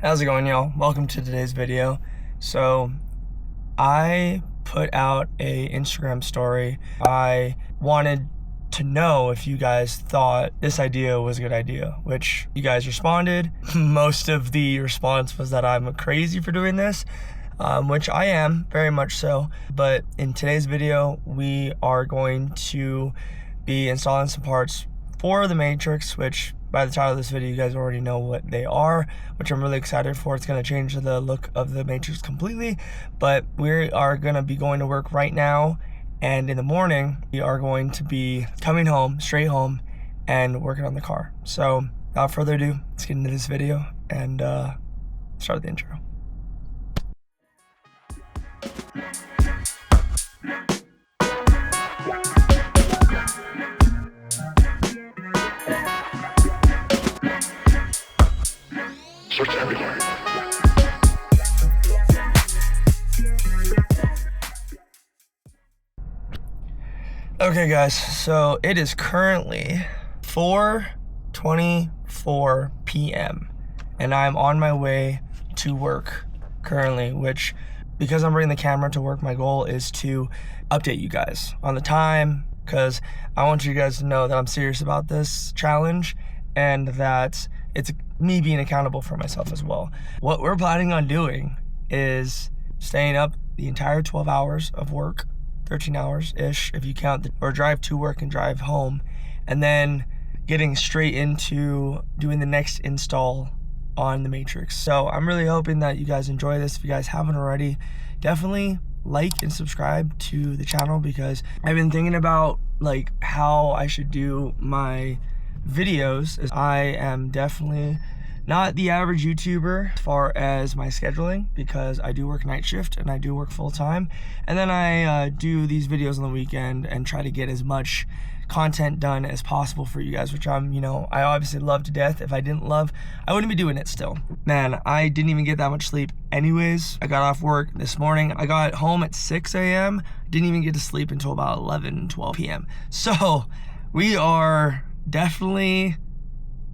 How's it going, y'all? Welcome to today's video. So I put out a Instagram story. I wanted to know if you guys thought this idea was a good idea, which you guys responded. Most of the response was that I'm crazy for doing this, which I am, very much so. But in today's video, we are going to be installing some parts for the Matrix, which by the title of this video, you guys already know what they are, which I'm really excited for. It's going to change the look of the Matrix completely, but we are going to be going to work right now, and in the morning, we are going to be coming home, straight home, and working on the car. So, without further ado, let's get into this video and start the intro. Okay guys, so it is currently 4:24 p.m. and I'm on my way to work currently, which, because I'm bringing the camera to work, my goal is to update you guys on the time, because I want you guys to know that I'm serious about this challenge and that it's me being accountable for myself as well. What we're planning on doing is staying up the entire 12 hours of work, 13 hours-ish if you count, or drive to work and drive home, and then getting straight into doing the next install on the Matrix. So I'm really hoping that you guys enjoy this. If you guys haven't already, definitely like and subscribe to the channel, because I've been thinking about like how I should do my videos. I am definitely not the average YouTuber as far as my scheduling, because I do work night shift and I do work full time, and then I do these videos on the weekend and try to get as much content done as possible for you guys, which I obviously love to death. If I didn't love, I wouldn't be doing it still. Man, I didn't even get that much sleep anyways. I got off work this morning. I got home at 6 a.m. Didn't even get to sleep until about 12 p.m. So we are definitely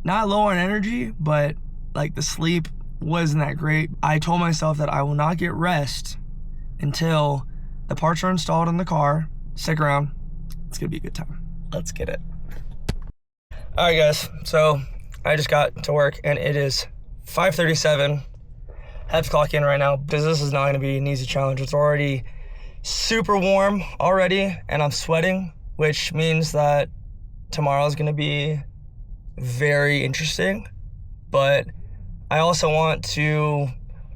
not low on energy, but like the sleep wasn't that great. I told myself that I will not get rest until the parts are installed in the car. Stick around, it's gonna be a good time. Let's get it. All right guys, so I just got to work and it is 5:37. Have to clock in right now because this is not gonna be an easy challenge. It's already super warm already and I'm sweating, which means that tomorrow is gonna be very interesting, but I also want to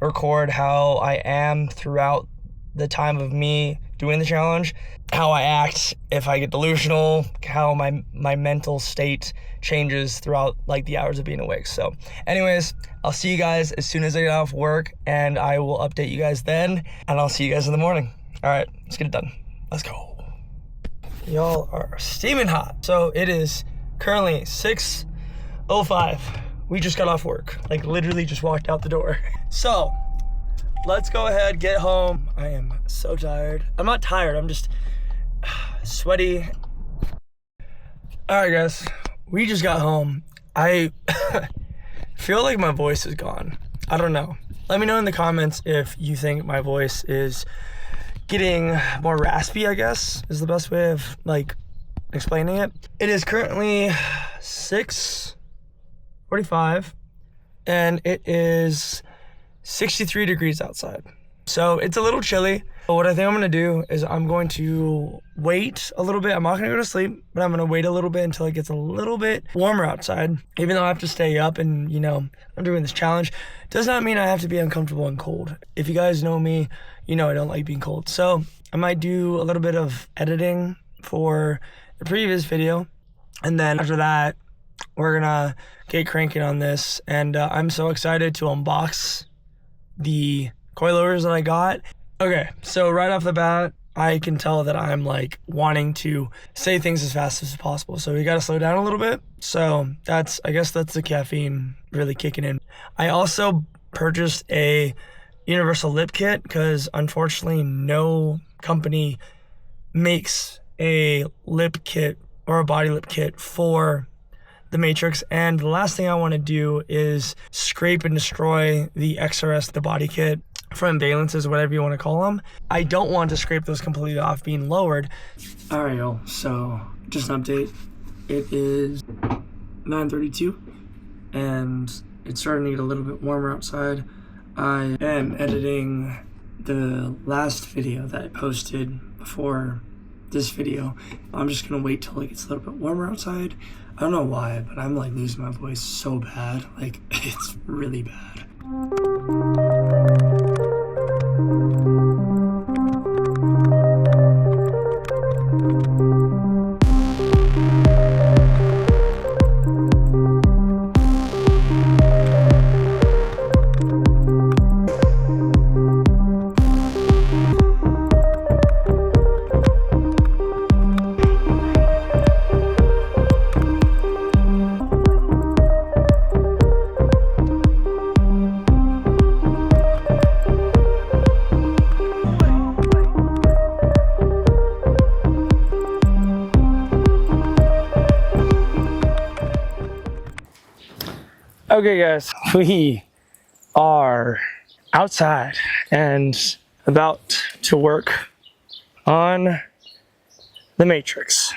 record how I am throughout the time of me doing the challenge, how I act if I get delusional, how my mental state changes throughout like the hours of being awake. So anyways, I'll see you guys as soon as I get off work, and I will update you guys then, and I'll see you guys in the morning. All right, let's get it done. Let's go. Y'all are steaming hot. So it is currently 6:05. We just got off work, like literally just walked out the door. So let's go ahead, get home. I am so tired. I'm not tired, I'm just sweaty. All right guys, we just got home. I feel like my voice is gone. I don't know. Let me know in the comments if you think my voice is getting more raspy, I guess, is the best way of like explaining it. It is currently 6:45 and it is 63 degrees outside. So it's a little chilly. But what I think I'm gonna do is I'm going to wait a little bit. I'm not gonna go to sleep, but I'm gonna wait a little bit until it gets a little bit warmer outside. Even though I have to stay up and I'm doing this challenge, does not mean I have to be uncomfortable and cold. If you guys know me, I don't like being cold. So I might do a little bit of editing for the previous video, and then after that we're gonna get cranking on this, and I'm so excited to unbox the coilovers that I got. Okay, so right off the bat, I can tell that I'm like wanting to say things as fast as possible, so we gotta slow down a little bit. So I guess that's the caffeine really kicking in. I also purchased a universal lip kit because unfortunately no company makes a lip kit or a body lip kit for the Matrix, and the last thing I want to do is scrape and destroy the XRS, the body kit, front valences, whatever you want to call them. I don't want to scrape those completely off being lowered. All right, y'all, so just an update. It is 9:32 and it's starting to get a little bit warmer outside. I am editing the last video that I posted before this video. I'm just gonna wait till it gets a little bit warmer outside. I don't know why, but I'm like losing my voice so bad. Like, it's really bad. Okay guys, we are outside and about to work on the Matrix.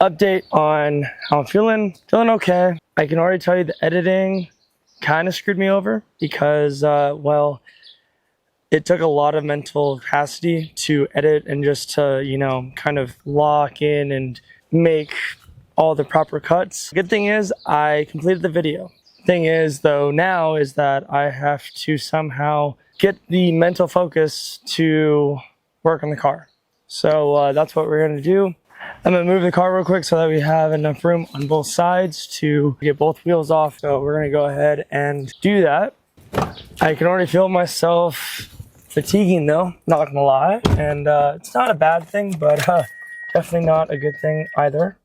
Update on how I'm feeling. Feeling okay. I can already tell you the editing kind of screwed me over because, well, it took a lot of mental capacity to edit and just to, you know, kind of lock in and make all the proper cuts. Good thing is I completed the video. Thing is though now is that I have to somehow get the mental focus to work on the car. So that's what we're gonna do. I'm gonna move the car real quick so that we have enough room on both sides to get both wheels off. So we're gonna go ahead and do that. I can already feel myself fatiguing though, not gonna lie. And it's not a bad thing, but definitely not a good thing either.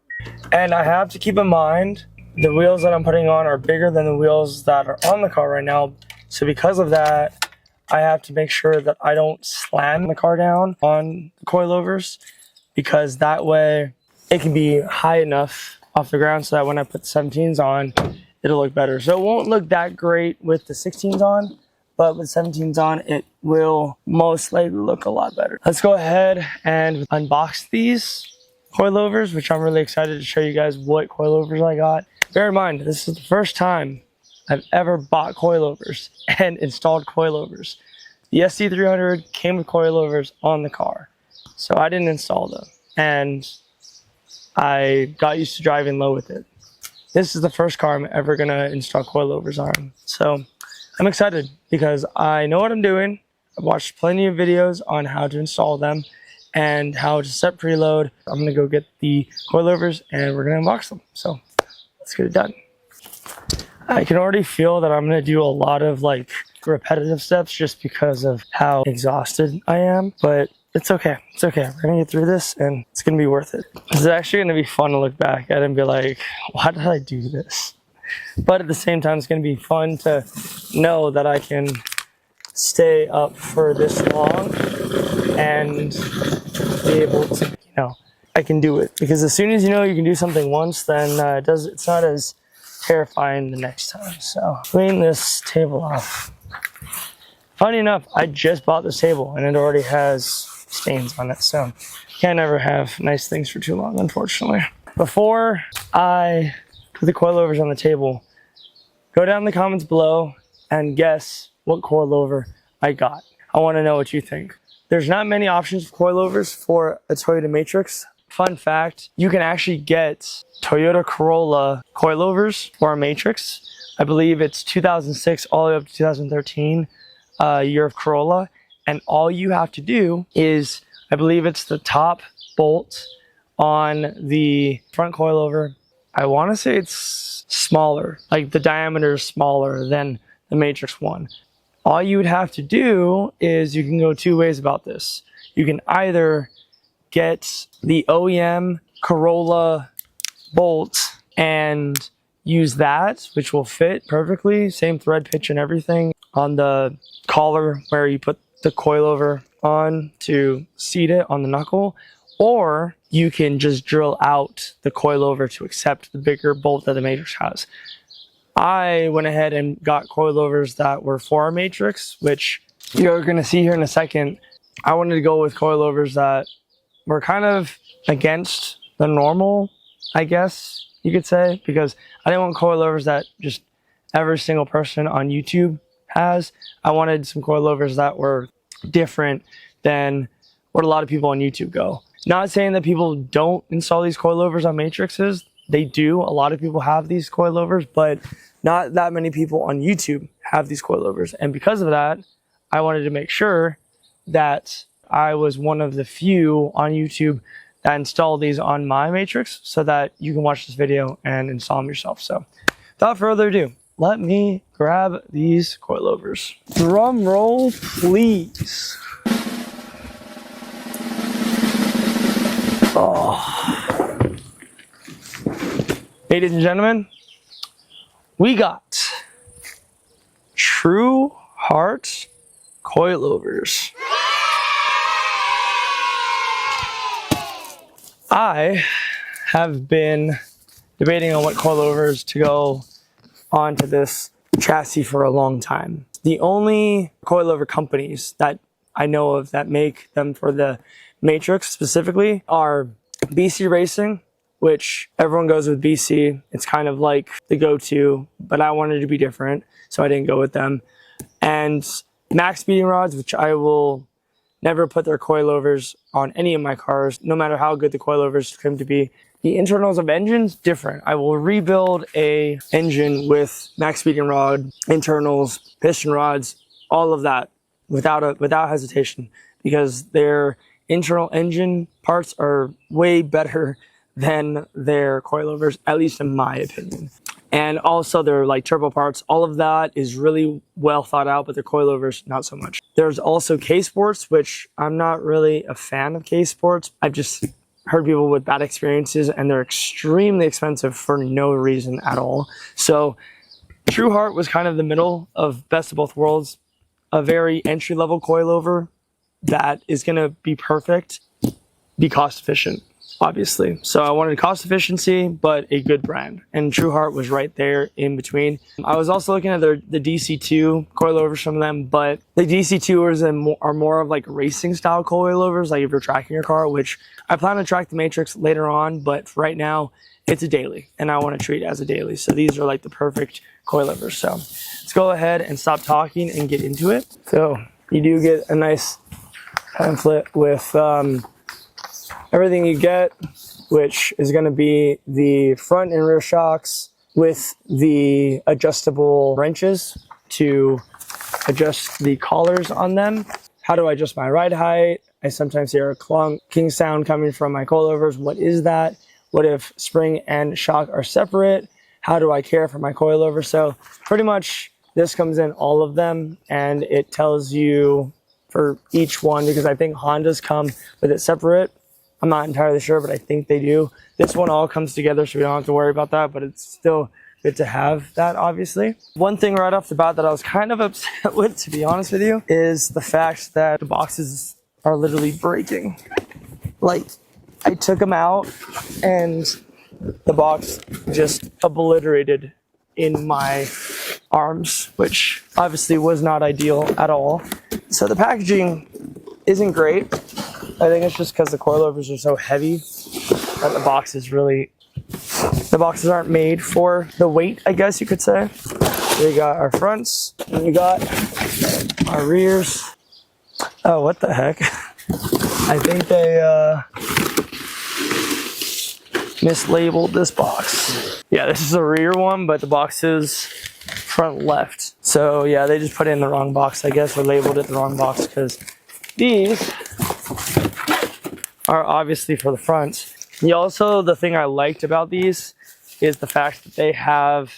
And I have to keep in mind the wheels that I'm putting on are bigger than the wheels that are on the car right now. So because of that, I have to make sure that I don't slam the car down on the coilovers, because that way it can be high enough off the ground so that when I put the 17s on, it'll look better. So it won't look that great with the 16s on, but with 17s on, it will most likely look a lot better. Let's go ahead and unbox these coilovers, which I'm really excited to show you guys what coilovers I got. Bear in mind, this is the first time I've ever bought coilovers and installed coilovers. The SC300 came with coilovers on the car, so I didn't install them, and I got used to driving low with it. This is the first car I'm ever gonna install coilovers on, so I'm excited because I know what I'm doing. I've watched plenty of videos on how to install them and how to set preload. I'm gonna go get the coilovers and we're gonna unbox them. So let's get it done. I can already feel that I'm gonna do a lot of like repetitive steps just because of how exhausted I am, but it's okay. It's okay. We're gonna get through this and it's gonna be worth it. This is actually gonna be fun to look back at and be like, why did I do this? But at the same time, it's gonna be fun to know that I can stay up for this long and be able to, you know, I can do it. Because as soon as you know you can do something once, then it's not as terrifying the next time. So clean this table off. Funny enough, I just bought this table and it already has stains on it, so can't ever have nice things for too long, unfortunately. Before I put the coilovers on the table, go down in the comments below and guess what coilover I got. I want to know what you think. There's not many options of coilovers for a Toyota Matrix. Fun fact, you can actually get Toyota Corolla coilovers for a Matrix. I believe it's 2006 all the way up to 2013 year of Corolla. And all you have to do is, I believe it's the top bolt on the front coilover. I want to say it's smaller, like the diameter is smaller than the Matrix one. All you would have to do is, you can go two ways about this. You can either get the OEM Corolla bolt and use that, which will fit perfectly, same thread pitch and everything, on the collar where you put the coilover on to seat it on the knuckle. or you can just drill out the coilover to accept the bigger bolt that the Matrix has. I went ahead and got coilovers that were for our Matrix, which you're going to see here in a second. I wanted to go with coilovers that were kind of against the normal, I guess you could say, because I didn't want coilovers that just every single person on YouTube has. I wanted some coilovers that were different than what a lot of people on YouTube go. Not saying that people don't install these coilovers on Matrixes. They do. A lot of people have these coilovers, but not that many people on YouTube have these coilovers. And because of that, I wanted to make sure that I was one of the few on YouTube that installed these on my Matrix so that you can watch this video and install them yourself. So without further ado, let me grab these coilovers. Drum roll, please. Oh. Ladies and gentlemen, we got TRUHART coilovers. I have been debating on what coilovers to go onto this chassis for a long time. The only coilover companies that I know of that make them for the Matrix specifically are BC Racing, which everyone goes with BC. It's kind of like the go-to, but I wanted to be different, so I didn't go with them. And Max Speeding Rods, which I will never put their coilovers on any of my cars, no matter how good the coilovers claim to be. The internals of engines, different. I will rebuild a engine with Max Speeding Rod, internals, piston rods, all of that without hesitation, because their internal engine parts are way better than their coilovers, at least in my opinion. And also their like turbo parts, all of that is really well thought out, but their coilovers, not so much. There's also K-Sports, which I'm not really a fan of K-Sports. I've just heard people with bad experiences, and they're extremely expensive for no reason at all. So TRUHART was kind of the middle of best of both worlds, a very entry-level coilover that is gonna be perfect, be cost efficient, obviously. So I wanted cost efficiency, but a good brand. And TRUHART was right there in between. I was also looking at the DC2 coilovers from them, but the DC2s are more of like racing style coilovers, like if you're tracking your car, which I plan to track the Matrix later on, but for right now, it's a daily, and I want to treat it as a daily. So these are like the perfect coilovers. So let's go ahead and stop talking and get into it. So you do get a nice pamphlet with everything you get, which is going to be the front and rear shocks with the adjustable wrenches to adjust the collars on them. How do I adjust my ride height? I sometimes hear a clunking sound coming from my coilovers. What is that? What if spring and shock are separate? How do I care for my coilover? So pretty much this comes in all of them, and it tells you for each one, because I think Hondas come with it separate. I'm not entirely sure, but I think they do. This one all comes together, so we don't have to worry about that, but it's still good to have that, obviously. One thing right off the bat that I was kind of upset with, to be honest with you, is the fact that the boxes are literally breaking. Like, I took them out and the box just obliterated in my arms, which obviously was not ideal at all. So the packaging isn't great. I think it's just because the coilovers are so heavy that the boxes aren't made for the weight, I guess you could say. We got our fronts, and we got our rears. Oh, what the heck? I think they mislabeled this box. Yeah, this is a rear one, but the box is front left. So yeah, they just put it in the wrong box, I guess, or labeled it the wrong box, because these are obviously for the front. The thing I liked about these is the fact that they have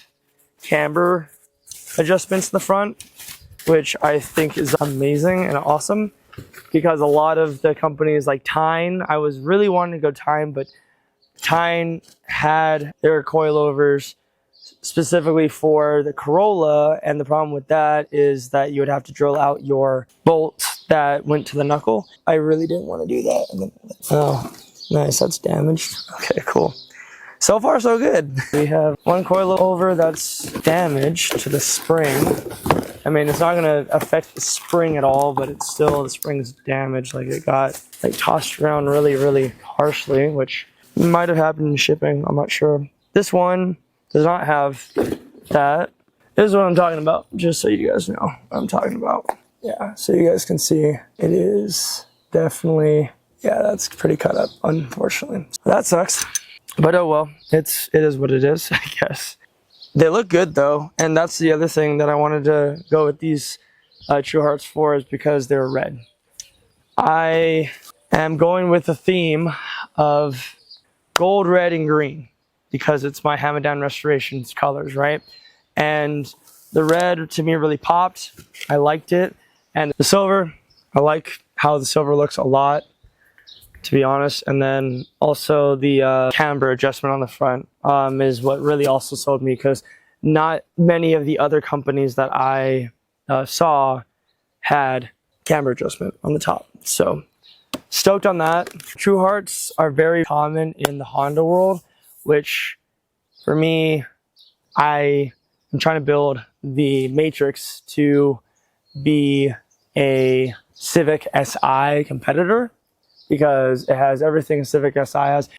camber adjustments in the front, which I think is amazing and awesome, because a lot of the companies like Tyne, I was really wanting to go Tyne, but Tyne had their coilovers specifically for the Corolla, and the problem with that is that you would have to drill out your bolt that went to the knuckle. I really didn't want to do that. Oh, Nice, that's damaged. Okay, cool. So far, so good. We have one coilover that's damaged to the spring. I mean, it's not gonna affect the spring at all, but it's still, the spring's damaged. Like it got like tossed around really, really harshly, which might have happened in shipping. I'm not sure. This one does not have that. This is what I'm talking about, just so you guys know what I'm talking about. Yeah, so you guys can see it is definitely, yeah, that's pretty cut up, unfortunately. That sucks. But oh well, it is what it is, I guess. They look good though, and that's the other thing that I wanted to go with these TRUHARTs for, is because they're red. I am going with the theme of gold, red, and green because it's my Hammerdown Restorations colors, right? And the red to me really popped. I liked it, and the silver, I like how the silver looks a lot, to be honest. And then also the camber adjustment on the front is what really also sold me, because not many of the other companies that I saw had camber adjustment on the top. So stoked on that. TRUHARTs are very common in the Honda world, which for me, I am trying to build the Matrix to be a Civic Si competitor, because it has everything a Civic Si has.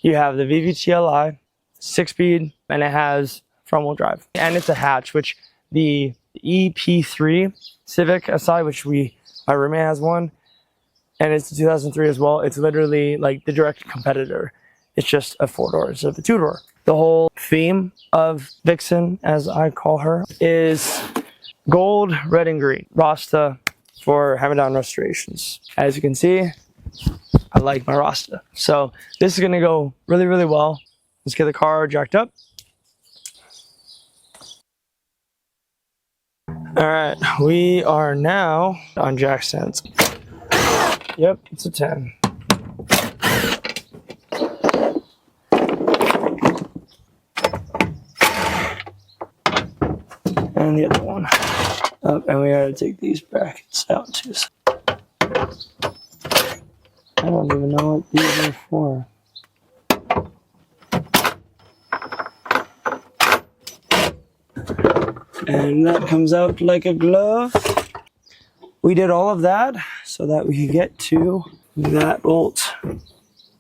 You have the VVT-Li, 6-speed, and it has front-wheel drive. And it's a hatch, which the EP3 Civic Si, which my roommate has one, and it's 2003 as well. It's literally like the direct competitor. It's just a 4-door instead of a 2-door. The whole theme of Vixen, as I call her, is gold, red, and green. Rasta for Hammerdown Restorations. As you can see, I like my Rasta. So this is gonna go really, really well. Let's get the car jacked up. All right, we are now on jack stands. Yep, it's a 10. And the other one. And we gotta take these brackets out too. I don't even know what these are for. And that comes out like a glove. We did all of that so that we could get to that bolt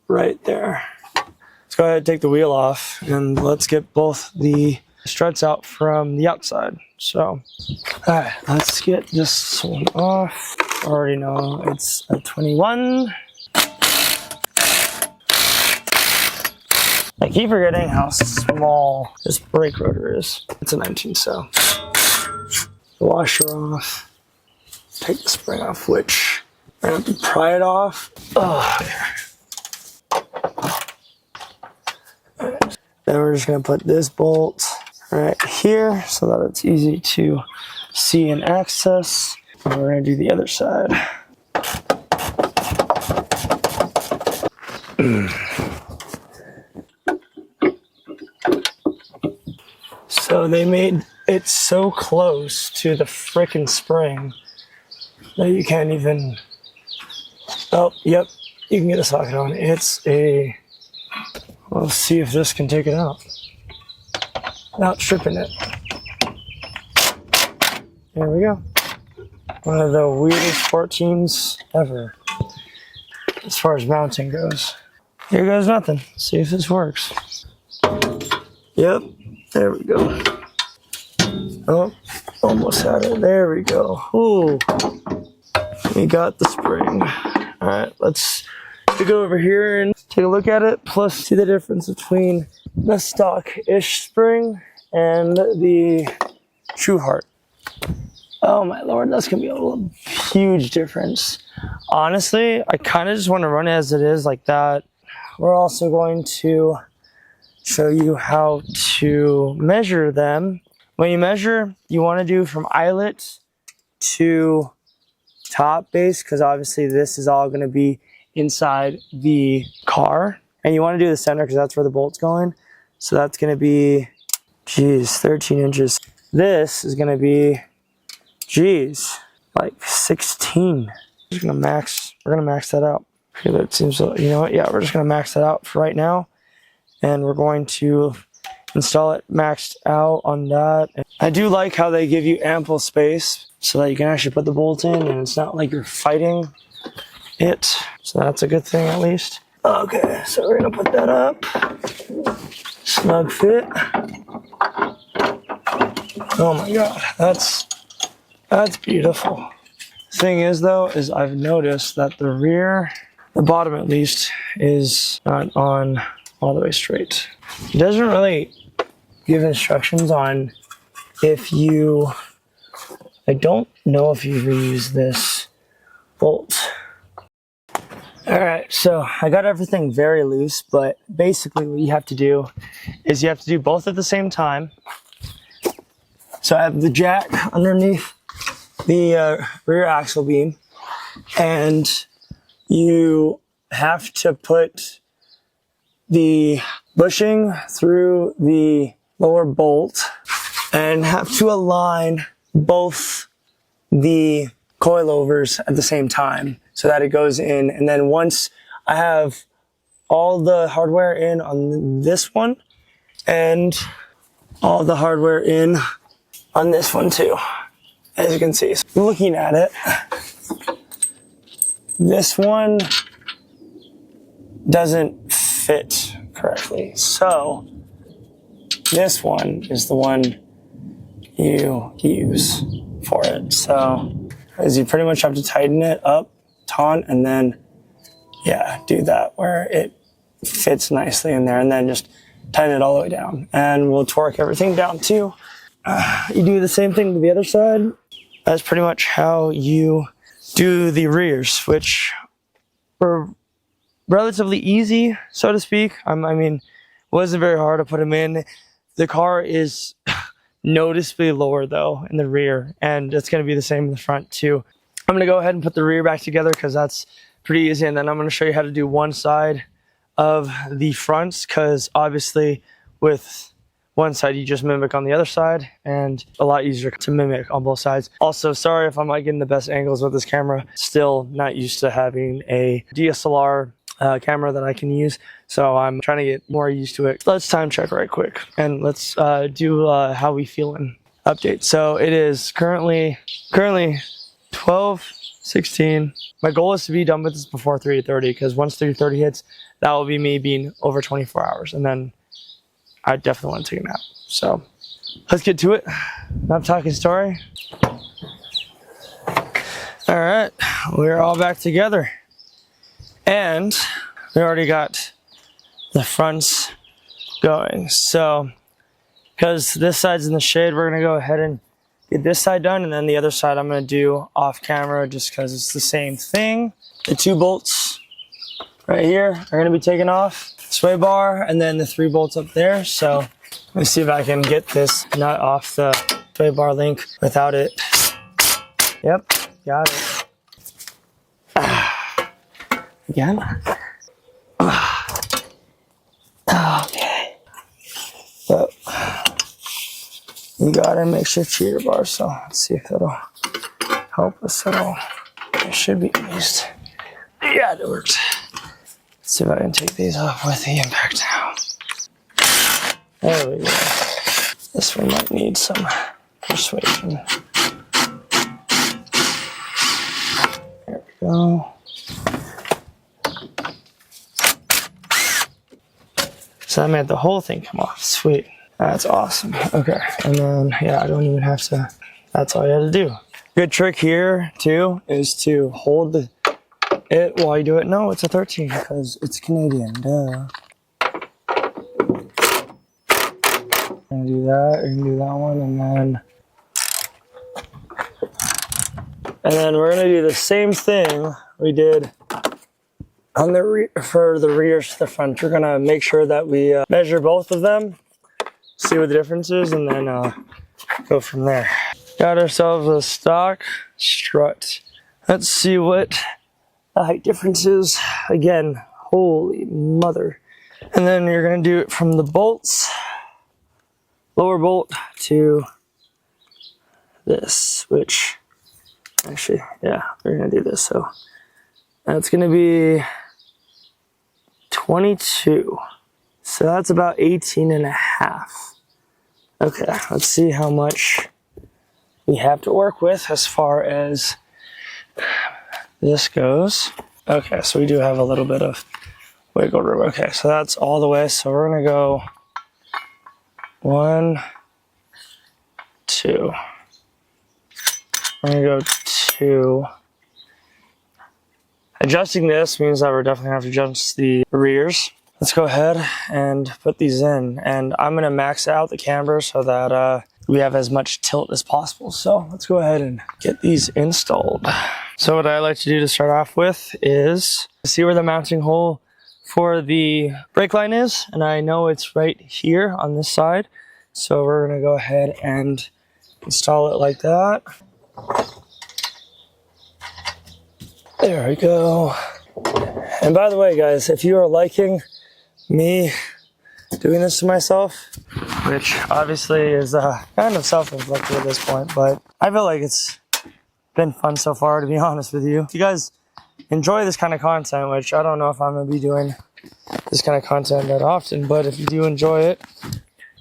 right there. Let's go ahead and take the wheel off, and let's get both the struts out from the outside. So, all right, let's get this one off. I already know it's a 21. I keep forgetting how small this brake rotor is. It's a 19, so. The washer off. Take the spring off, which I'm gonna have to pry it off. Oh, right. Then we're just gonna put this bolt right here so that it's easy to see and access. And we're gonna do the other side. So they made it so close to the frickin' spring that you can't even, oh, yep, you can get a socket on. It's a, let's see if this can take it out without stripping it. There we go. One of the weirdest 14s ever as far as mounting goes. Here goes nothing. Let's see if this works. Yep, there we go. Oh, almost had it. There we go. Ooh, we got the spring. All right, let's go over here and take a look at it, plus see the difference between the stock-ish spring and the TRUHART. Oh my lord, that's gonna be a huge difference. Honestly, I kind of just want to run it as it is like that. We're also going to show you how to measure them. When you measure, you want to do from eyelet to top base, because obviously this is all going to be inside the car. And you want to do the center because that's where the bolt's going. So that's going to be, geez, 13 inches. This is going to be, geez, like 16. We're going to max that out. Okay, that seems, you know what? Yeah, we're just gonna max that out for right now, and we're going to install it maxed out on that. I do like how they give you ample space so that you can actually put the bolt in, and it's not like you're fighting it. So that's a good thing at least. Okay, so we're gonna put that up. Snug fit. Oh my god, that's beautiful. Thing is though, is I've noticed that the rear, the bottom at least, is not on all the way straight. It doesn't really give instructions on if you, I don't know if you reuse this bolt. Alright, so I got everything very loose, but basically what you have to do is you have to do both at the same time. So I have the jack underneath the rear axle beam, and you have to put the bushing through the lower bolt and have to align both the coilovers at the same time so that it goes in. And then once I have all the hardware in on this one and all the hardware in on this one too, as you can see. So looking at it, this one doesn't fit correctly. So this one is the one you use for it. So as you pretty much have to tighten it up, taut, and then yeah, do that where it fits nicely in there, and then just tighten it all the way down. And we'll torque everything down too. You do the same thing to the other side. That's pretty much how you do the rears, which were relatively easy, so to speak. I mean, it wasn't very hard to put them in. The car is noticeably lower though in the rear, and it's going to be the same in the front too. I'm going to go ahead and put the rear back together because that's pretty easy, and then I'm going to show you how to do one side of the fronts, because obviously with one side you just mimic on the other side, and a lot easier to mimic on both sides. Also, sorry if I'm not getting the best angles with this camera. Still not used to having a DSLR camera that I can use, so I'm trying to get more used to it. Let's time check right quick, and let's do how we feeling update. So it is currently 12:16. My goal is to be done with this before 3:30, because once 3:30 hits, that will be me being over 24 hours, and then I definitely want to take a nap. So let's get to it. Enough talking story. All right, we're all back together, and we already got the fronts going. So because this side's in the shade, we're gonna go ahead and get this side done, and then the other side I'm gonna do off camera just because it's the same thing. The 2 bolts right here are gonna be taken off, sway bar, and then the 3 bolts up there. So let me see if I can get this nut off the sway bar link without it. Yep, got it. Again. Okay. So you got a makeshift cheater bar, so let's see if that'll help us at all. It should be at least. Yeah, it worked. Let's see if I can take these off with the impact now. There we go. This one might need some persuasion. There we go. So that made the whole thing come off. Sweet. That's awesome. Okay. And then, yeah, I don't even have to, that's all you have to do. Good trick here, too, is to hold it while you do it. No, it's a 13 because it's Canadian. Duh. We're going to do that. We're going to do that one. And then we're going to do the same thing we did on the for the rear to the front. We're gonna make sure that we measure both of them, see what the difference is, and then go from there. Got ourselves a stock strut. Let's see what the height difference is. Again, holy mother. And then you're gonna do it from the bolts, lower bolt to this, which actually, yeah, we're gonna do this. So that's gonna be 22. So that's about 18 and a half. Okay, let's see how much we have to work with as far as this goes. Okay, so we do have a little bit of wiggle room. Okay, so that's all the way. So we're gonna go 1, 2. We're gonna go 2. Adjusting this means that we're definitely gonna have to adjust the rears. Let's go ahead and put these in. And I'm gonna max out the camber so that we have as much tilt as possible. So let's go ahead and get these installed. So what I like to do to start off with is see where the mounting hole for the brake line is. And I know it's right here on this side. So we're gonna go ahead and install it like that. There we go. And by the way, guys, if you are liking me doing this to myself, which obviously is kind of self-inflicted at this point, but I feel like it's been fun so far, to be honest with you. If you guys enjoy this kind of content, which I don't know if I'm going to be doing this kind of content that often, but if you do enjoy it,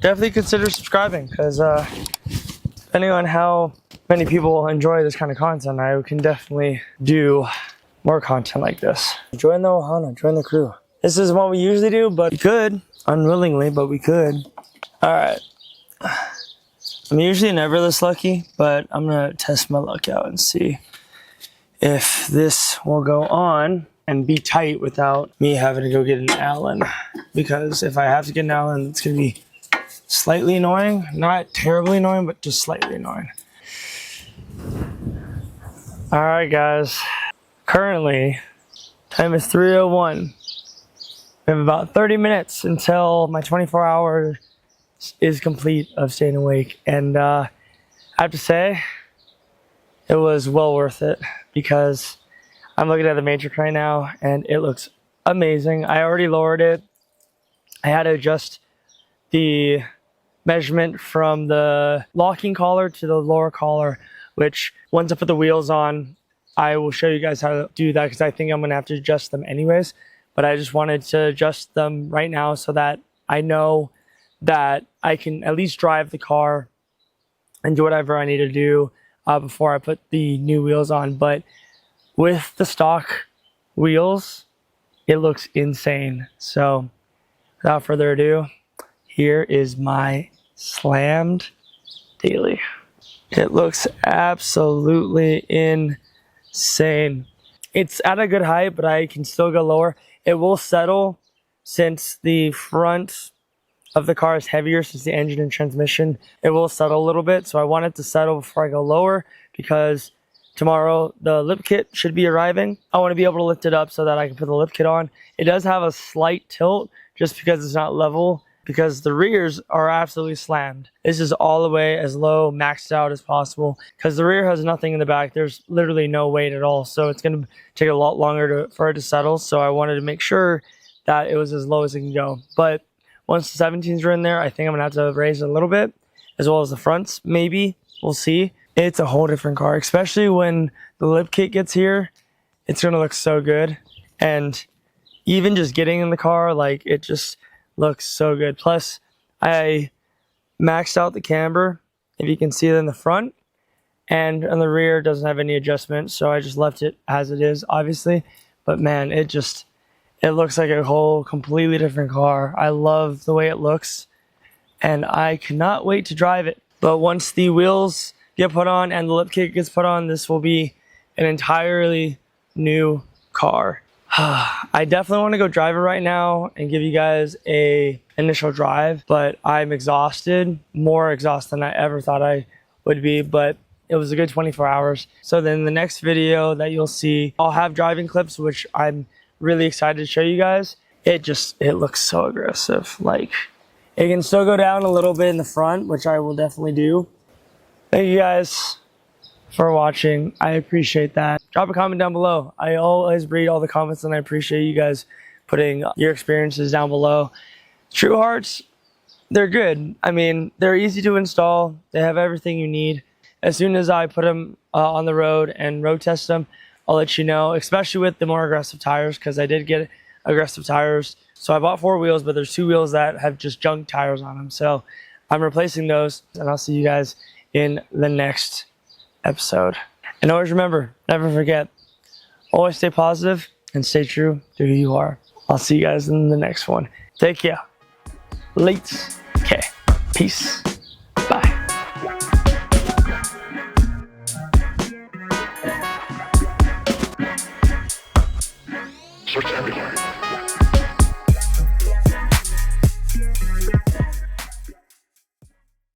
definitely consider subscribing, because depending on how many people enjoy this kind of content, I can definitely do more content like this. Join the Ohana, join the crew. This is what we usually do, but we could, unwillingly, but we could. All right. I'm usually never this lucky, but I'm gonna test my luck out and see if this will go on and be tight without me having to go get an Allen. Because if I have to get an Allen, it's gonna be slightly annoying. Not terribly annoying, but just slightly annoying. All right, guys. Currently, time is 3:01. We have about 30 minutes until my 24 hours is complete of staying awake. And I have to say, it was well worth it, because I'm looking at the Matrix right now and it looks amazing. I already lowered it. I had to adjust the measurement from the locking collar to the lower collar, which once I put the wheels on, I will show you guys how to do that, because I think I'm going to have to adjust them anyways. But I just wanted to adjust them right now so that I know that I can at least drive the car and do whatever I need to do before I put the new wheels on. But with the stock wheels, it looks insane. So without further ado, here is my slammed daily. It looks absolutely insane. It's at a good height, but I can still go lower. It will settle since the front of the car is heavier, since the engine and transmission. It will settle a little bit, so I want it to settle before I go lower, because tomorrow the lip kit should be arriving. I want to be able to lift it up so that I can put the lip kit on. It does have a slight tilt just because it's not level, because the rears are absolutely slammed. This is all the way as low, maxed out as possible, because the rear has nothing in the back. There's literally no weight at all, so it's going to take a lot longer for it to settle. So I wanted to make sure that it was as low as it can go. But once the 17s are in there, I think I'm going to have to raise it a little bit, as well as the fronts, maybe. We'll see. It's a whole different car, especially when the lip kit gets here. It's going to look so good. And even just getting in the car, like, it just looks so good. Plus, I maxed out the camber, if you can see it in the front, and on the rear doesn't have any adjustment, so I just left it as it is, obviously. But man, it looks like a whole completely different car. I love the way it looks, and I cannot wait to drive it. But once the wheels get put on and the lip kit gets put on, this will be an entirely new car. I definitely want to go drive it right now and give you guys a initial drive, but I'm exhausted, more exhausted than I ever thought I would be, but it was a good 24 hours. So then the next video that you'll see, I'll have driving clips, which I'm really excited to show you guys. It looks so aggressive. Like, it can still go down a little bit in the front, which I will definitely do. Thank you guys for watching. I appreciate that. Drop a comment down below. I always read all the comments, and I appreciate you guys putting your experiences down below. TRUHARTs, they're good. I mean, they're easy to install. They have everything you need. As soon as I put them on the road and road test them, I'll let you know, especially with the more aggressive tires, because I did get aggressive tires. So I bought 4 wheels, but there's 2 wheels that have just junk tires on them. So I'm replacing those, and I'll see you guys in the next episode. And always remember, never forget, always stay positive and stay true to who you are. I'll see you guys in the next one. Take care. Lates. Okay. Peace. Bye. Search everywhere.